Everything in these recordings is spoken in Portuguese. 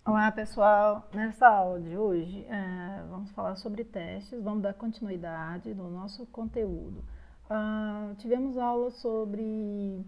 Olá pessoal, nessa aula de hoje vamos falar sobre testes, vamos dar continuidade no nosso conteúdo. Tivemos aula sobre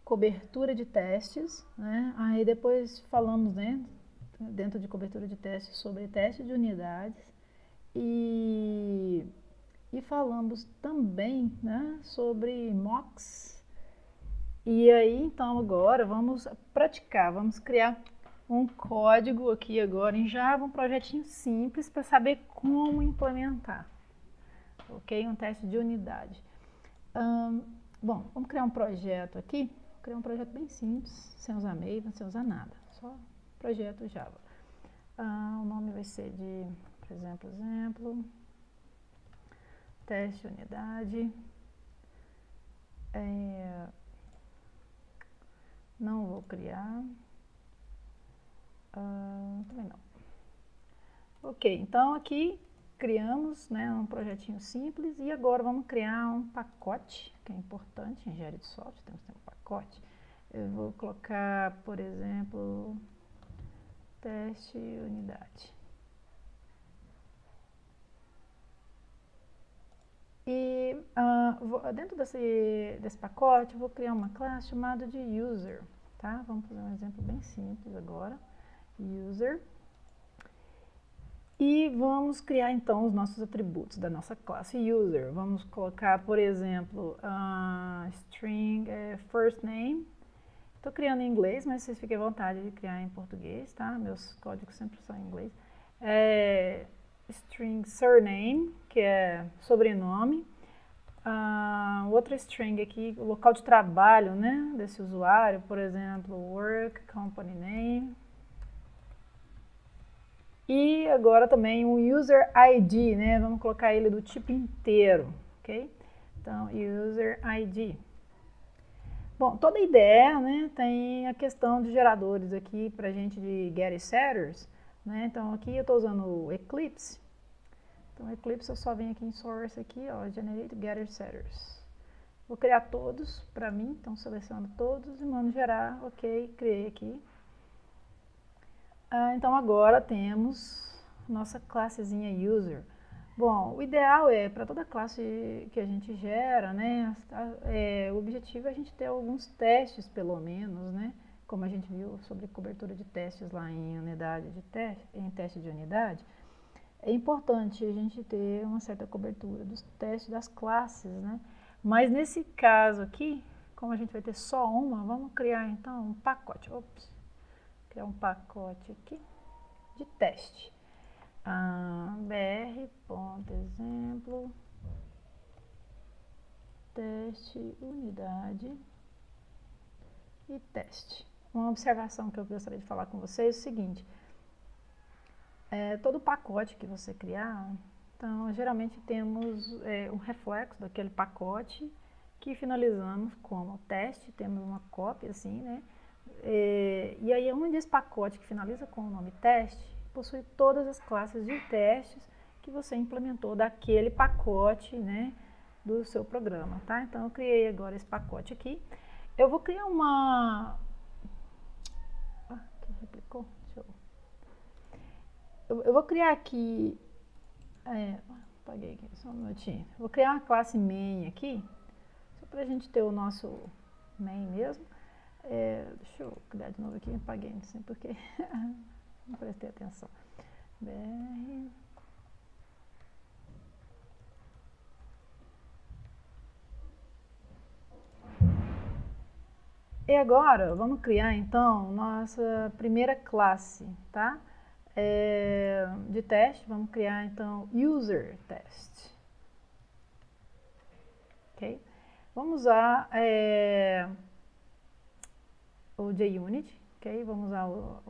cobertura de testes, né? Aí depois falamos, né, dentro de cobertura de testes sobre teste de unidades e, e falamos também, né, sobre mocks. E aí então agora vamos praticar, vamos criar um código aqui agora em Java, um projetinho simples para saber como implementar, ok? Um teste de unidade. Bom, vamos criar um projeto aqui, vou criar um projeto bem simples, sem usar Maven, sem usar nada, só projeto Java. O nome vai ser de, por exemplo, teste unidade. Não vou criar, também não. Ok, então aqui criamos, né, um projetinho simples e agora vamos criar um pacote, que é importante em engenharia de software, temos que ter um pacote. Eu vou colocar, por exemplo, teste unidade. E dentro desse pacote eu vou criar uma classe chamada de user, tá? Vamos fazer um exemplo bem simples agora. User. E vamos criar então os nossos atributos da nossa classe user. Vamos colocar, por exemplo, string first name. Estou criando em inglês, mas vocês fiquem à vontade de criar em português, tá? Meus códigos sempre são em inglês. String surname, que é sobrenome. Outra string aqui, o local de trabalho, né, desse usuário, por exemplo, work, company name. E agora também um user ID, né? Vamos colocar ele do tipo inteiro, ok? Então, user ID. Bom, toda ideia, né, tem a questão de geradores aqui pra gente de get setters, né? Então aqui eu estou usando o Eclipse. Então o Eclipse eu só venho aqui em source aqui, ó, generate getter setters. Vou criar todos para mim, então seleciono todos e mando gerar, ok, criei aqui. Então agora temos nossa classezinha user. Bom, o ideal é para toda classe que a gente gera, né, o objetivo é a gente ter alguns testes pelo menos, né, como a gente viu sobre cobertura de testes lá em unidade de teste, em teste de unidade. É importante a gente ter uma certa cobertura dos testes das classes, né? Mas nesse caso aqui, como a gente vai ter só uma, vamos criar então um pacote. Ops, criar um pacote aqui de teste. br.exemplo teste unidade e teste. Uma observação que eu gostaria de falar com vocês é o seguinte: todo pacote que você criar, então geralmente temos um reflexo daquele pacote que finalizamos como teste, temos uma cópia assim, né? E aí onde esse pacote que finaliza com o nome teste possui todas as classes de testes que você implementou daquele pacote, né, do seu programa, tá? Então eu criei agora esse pacote aqui. Eu vou criar uma... que replicou? Deixa eu vou criar aqui... apaguei aqui, só um minutinho. Vou criar uma classe main aqui, só pra gente ter o nosso main mesmo. Deixa eu criar de novo aqui, apaguei, não sei porquê. Não prestei atenção. BR. E agora, vamos criar então nossa primeira classe, tá? De teste, vamos criar então user test. Ok? Vamos usar o JUnit, ok? Vamos usar o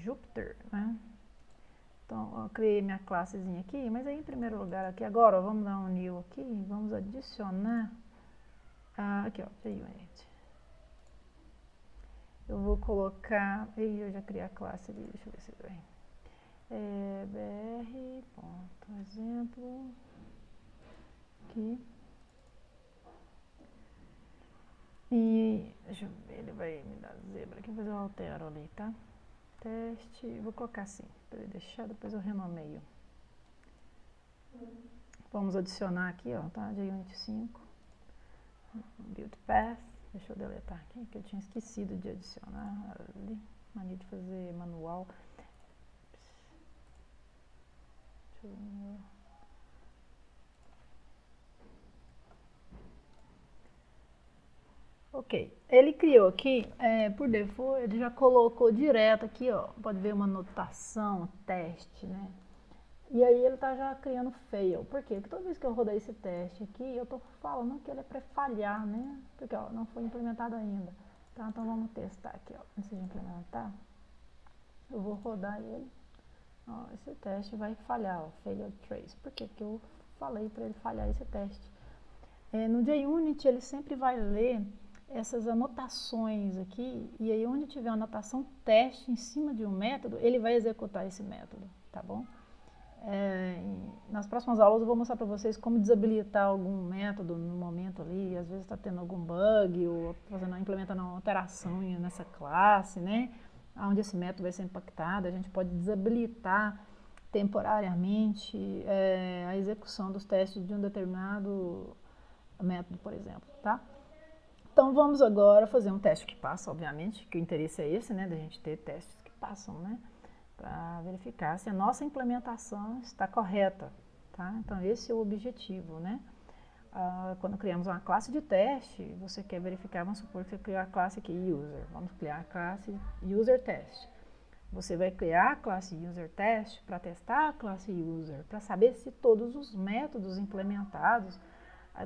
Jupyter, né? Então, eu criei minha classezinha aqui, mas aí em primeiro lugar aqui agora, ó, vamos dar um new aqui, vamos adicionar, aqui ó, JUnit. Eu vou colocar, eu já criei a classe ali, deixa eu ver se vem. br.exemplo, aqui. E, deixa eu ver, ele vai me dar zebra aqui, mas eu altero ali, tá? teste, vou colocar assim, para ele deixar, depois eu renomeio. Vamos adicionar aqui, ó, tá? JUnit 5, build path, deixa eu deletar aqui, que eu tinha esquecido de adicionar ali, mania de fazer manual. Deixa eu... Ok, ele criou aqui, por default, ele já colocou direto aqui, ó, pode ver uma anotação, teste, né? E aí ele tá já criando fail. Por quê? Porque toda vez que eu rodar esse teste aqui, eu tô falando que ele é para falhar, né? Porque, ó, não foi implementado ainda. Tá? Então vamos testar aqui, ó, antes de implementar. Eu vou rodar ele. Ó, esse teste vai falhar, ó, failed trace. Por quê? Porque eu falei para ele falhar esse teste. No JUnit ele sempre vai ler essas anotações aqui, e aí onde tiver uma anotação teste em cima de um método, ele vai executar esse método, tá bom? Nas próximas aulas eu vou mostrar para vocês como desabilitar algum método no momento ali, às vezes está tendo algum bug, ou implementando uma alteração nessa classe, né? Onde esse método vai ser impactado, a gente pode desabilitar temporariamente a execução dos testes de um determinado método, por exemplo, tá? Então vamos agora fazer um teste que passa, obviamente, que o interesse é esse, né, da gente ter testes que passam, né, para verificar se a nossa implementação está correta, tá? Então esse é o objetivo, né? Quando criamos uma classe de teste, você quer verificar, vamos supor que você criou a classe aqui user, vamos criar a classe user test. Você vai criar a classe user test para testar a classe user, para saber se todos os métodos implementados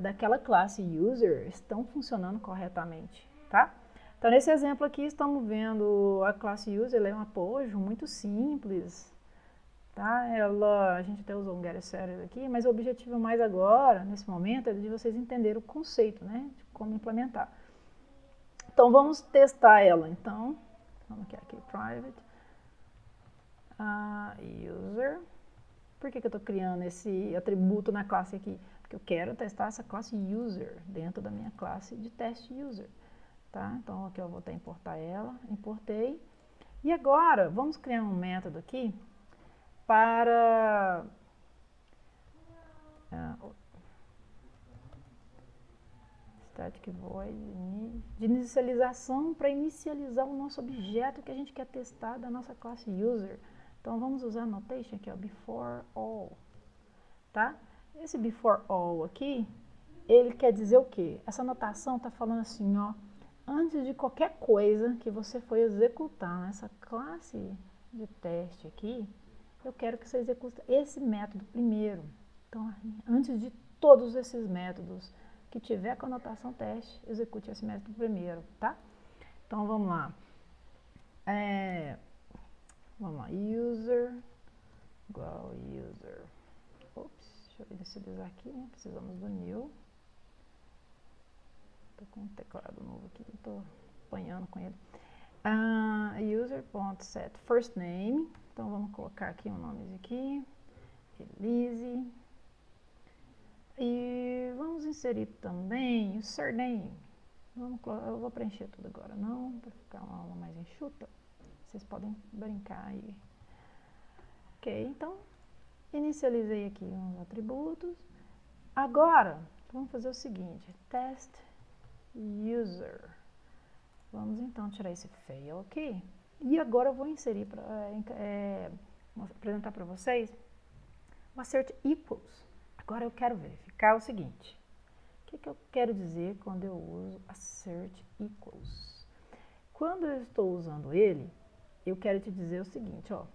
daquela classe user estão funcionando corretamente, tá? Então, nesse exemplo aqui, estamos vendo a classe user, ela é um apojo muito simples, tá? A gente até usou um getSetter aqui, mas o objetivo mais agora, nesse momento, é de vocês entenderem o conceito, né? De como implementar. Então, vamos testar ela. Então, vamos aqui, private, user. Por que eu estou criando esse atributo na classe aqui? Porque eu quero testar essa classe user dentro da minha classe de teste user, tá? Então aqui eu vou até importar ela, importei. E agora vamos criar um método aqui para static void de inicialização, para inicializar o nosso objeto que a gente quer testar da nossa classe user. Então vamos usar a notation aqui, ó, before all, tá? Esse before all aqui, ele quer dizer o quê? Essa notação está falando assim, ó, antes de qualquer coisa que você for executar nessa classe de teste aqui, eu quero que você execute esse método primeiro. Então, antes de todos esses métodos que tiver com a notação teste, execute esse método primeiro, tá? Então, vamos lá. Vamos lá, user igual user. Ops. Deixa eu inicializar aqui, né? Precisamos do new. Estou com um teclado novo aqui, estou apanhando com ele. User.set first name. Então vamos colocar aqui um nome aqui. Elise. E vamos inserir também o surname. Eu vou preencher tudo agora, não, para ficar uma aula mais enxuta. Vocês podem brincar aí. Ok, então inicializei aqui os atributos. Agora, vamos fazer o seguinte, test user. Vamos então tirar esse fail aqui. E agora eu vou inserir, apresentar para vocês o assert equals. Agora eu quero verificar o seguinte. O que eu quero dizer quando eu uso assert equals? Quando eu estou usando ele, eu quero te dizer o seguinte, ó.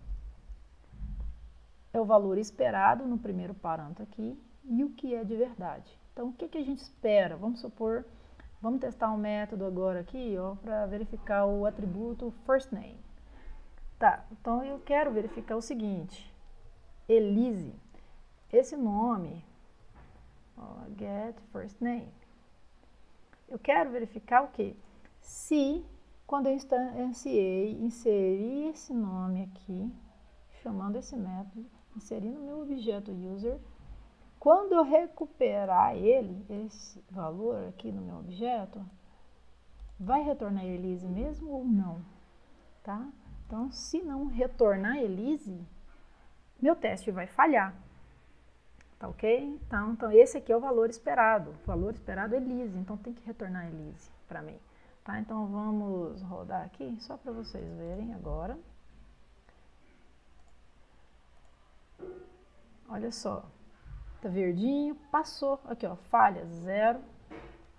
É o valor esperado no primeiro parâmetro aqui e o que é de verdade. Então, o que a gente espera? Vamos supor, vamos testar um método agora aqui, ó, para verificar o atributo first name. Tá, então eu quero verificar o seguinte, Elise, esse nome, ó, get first name. Eu quero verificar o quê? Se, quando eu inserir esse nome aqui, chamando esse método, inserindo o meu objeto user, quando eu recuperar ele, esse valor aqui no meu objeto, vai retornar Elise mesmo ou não, tá? Então, se não retornar Elise, meu teste vai falhar. Tá ok? Então, esse aqui é o valor esperado. O valor esperado é Elise, então tem que retornar Elise para mim. Tá? Então, vamos rodar aqui, só para vocês verem agora. Olha só, tá verdinho, passou. Aqui, ó, falha, 0,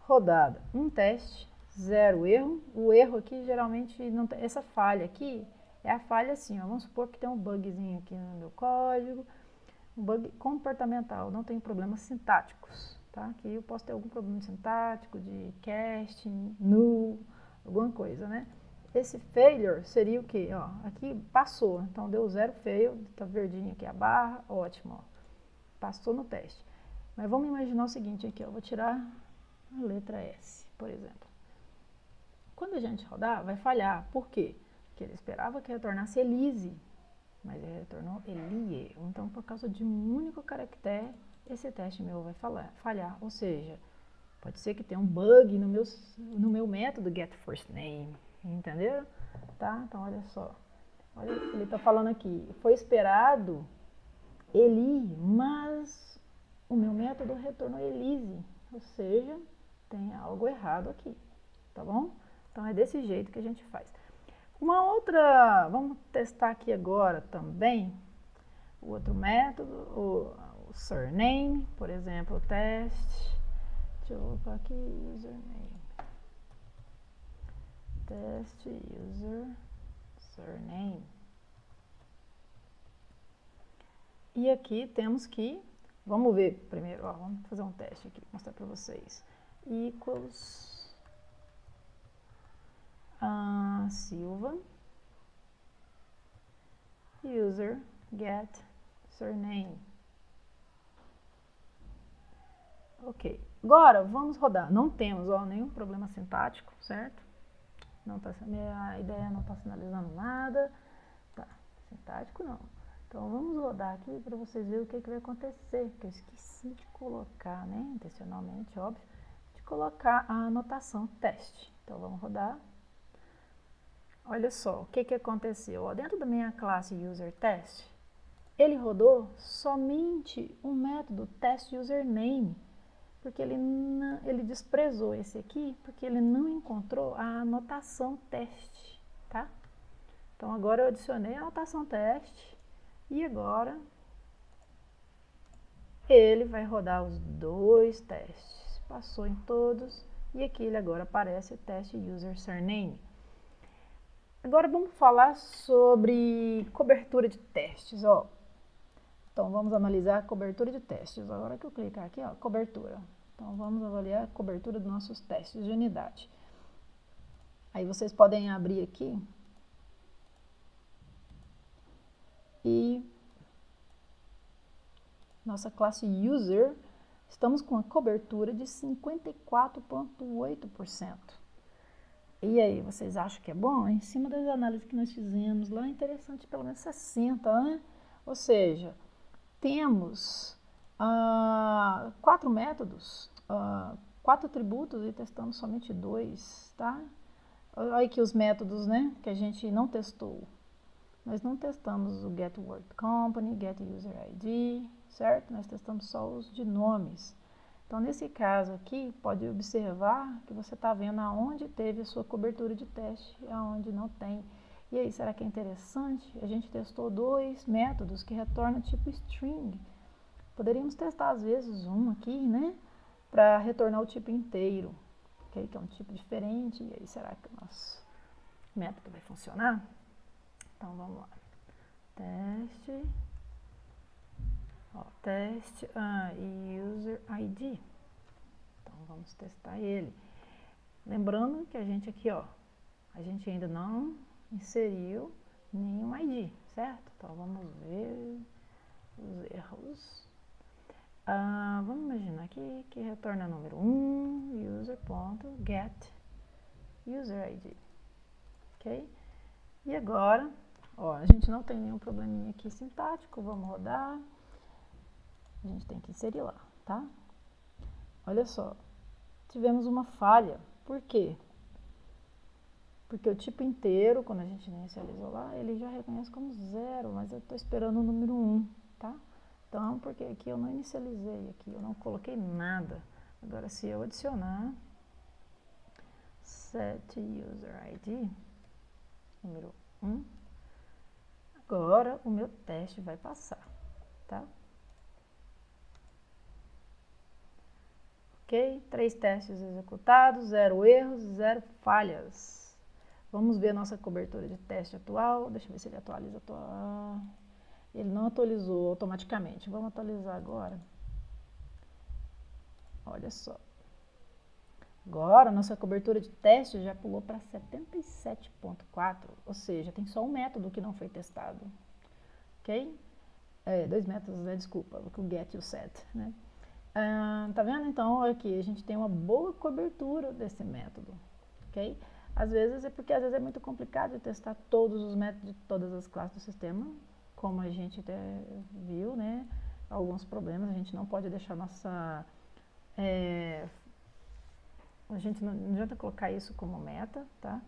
rodada, um teste, 0 erro. O erro aqui, geralmente, não tem, essa falha aqui é a falha assim, ó. Vamos supor que tem um bugzinho aqui no meu código. Um bug comportamental, não tem problemas sintáticos, tá? Aqui eu posso ter algum problema sintático, de casting, null, alguma coisa, né? Esse failure seria o quê? Ó, aqui passou, então deu 0 fail, tá verdinho aqui a barra, ótimo, ó. Passou no teste. Mas vamos imaginar o seguinte aqui, ó, vou tirar a letra S, por exemplo. Quando a gente rodar, vai falhar. Por quê? Porque ele esperava que retornasse Elise, mas ele retornou Elie. Então, por causa de um único caractere, esse teste meu vai falhar. Ou seja, pode ser que tenha um bug no meu método getFirstName. Entenderam? Tá? Então, olha só. Olha o que ele está falando aqui. Foi esperado Eli, mas o meu método retornou Elise. Ou seja, tem algo errado aqui. Tá bom? Então, é desse jeito que a gente faz. Uma outra, vamos testar aqui agora também, o outro método, o surname, por exemplo, o teste, deixa eu colocar aqui, username, teste, user, surname. E aqui temos que, vamos ver primeiro, ó, vamos fazer um teste aqui, mostrar para vocês, equals Silva, user get surname. Ok. Agora vamos rodar. Não temos nenhum problema sintático, certo? Não tá, minha ideia não está sinalizando nada. Tá, sintático não. Então vamos rodar aqui para vocês verem o que vai acontecer. Que eu esqueci de colocar, né? Intencionalmente, óbvio, de colocar a anotação teste. Então vamos rodar. Olha só, o que aconteceu? Dentro da minha classe userTest, ele rodou somente o método testUsername, porque ele desprezou esse aqui, porque ele não encontrou a anotação teste, tá? Então agora eu adicionei a anotação teste e agora ele vai rodar os dois testes. Passou em todos e aqui ele agora aparece teste user surname. Agora vamos falar sobre cobertura de testes, ó. Então vamos analisar a cobertura de testes. Agora que eu clicar aqui, ó, cobertura. Então vamos avaliar a cobertura dos nossos testes de unidade. Aí vocês podem abrir aqui e nossa classe user, estamos com a cobertura de 54,8%. E aí, vocês acham que é bom? Em cima das análises que nós fizemos lá, é interessante pelo menos 60, né? Ou seja, temos 4 métodos, 4 atributos e testamos somente 2, tá? Olha aqui os métodos, né, que a gente não testou. Nós não testamos o getWordCompany, getUserID, certo? Nós testamos só os de nomes. Então, nesse caso aqui, pode observar que você está vendo aonde teve a sua cobertura de teste e aonde não tem. E aí, será que é interessante? A gente testou 2 métodos que retornam tipo string. Poderíamos testar, às vezes, um aqui, né? Para retornar o tipo inteiro, okay? Que é um tipo diferente. E aí, será que o nosso método vai funcionar? Então, vamos lá. Teste... teste user ID. Então vamos testar ele. Lembrando que a gente aqui, ó, a gente ainda não inseriu nenhum ID, certo? Então vamos ver os erros. Vamos imaginar aqui que retorna número 1, user.get user ID. Ok? E agora, ó, a gente não tem nenhum probleminha aqui sintático, vamos rodar. A gente tem que inserir lá, tá? Olha só, tivemos uma falha. Por quê? Porque o tipo inteiro, quando a gente inicializou lá, ele já reconhece como 0, mas eu estou esperando o número 1, tá? Então, porque aqui eu não inicializei, aqui eu não coloquei nada. Agora, se eu adicionar set user ID, número 1, agora o meu teste vai passar, tá? Ok? 3 testes executados, 0 erros, 0 falhas. Vamos ver a nossa cobertura de teste atual. Deixa eu ver se ele atualiza. Ele não atualizou automaticamente. Vamos atualizar agora. Olha só. Agora, nossa cobertura de teste já pulou para 77,4, ou seja, tem só um método que não foi testado, ok? 2 métodos, né? Desculpa, o get e o set, né? Tá vendo? Então, aqui a gente tem uma boa cobertura desse método, ok? Às vezes às vezes é muito complicado de testar todos os métodos de todas as classes do sistema, como a gente até viu, né? Alguns problemas, a gente não pode deixar nossa... a gente não adianta colocar isso como meta, tá?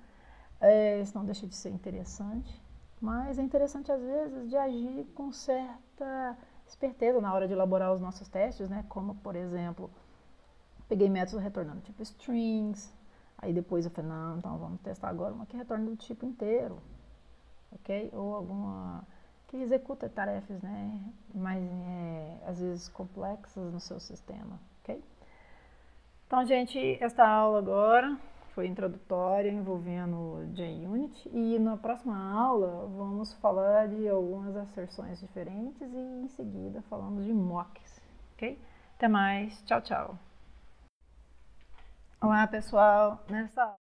Senão deixa de ser interessante. Mas é interessante, às vezes, de agir com certa esperteza na hora de elaborar os nossos testes, né? Como, por exemplo, peguei métodos retornando tipo strings, aí depois eu falei, não, então vamos testar agora uma que retorna do tipo inteiro, ok? Ou alguma que executa tarefas, né? Mais, às vezes, complexas no seu sistema, ok? Então, gente, esta aula agora foi introdutória envolvendo JUnit e na próxima aula vamos falar de algumas asserções diferentes e em seguida falamos de mocks, ok? Até mais, tchau, tchau. Olá, pessoal. Nessa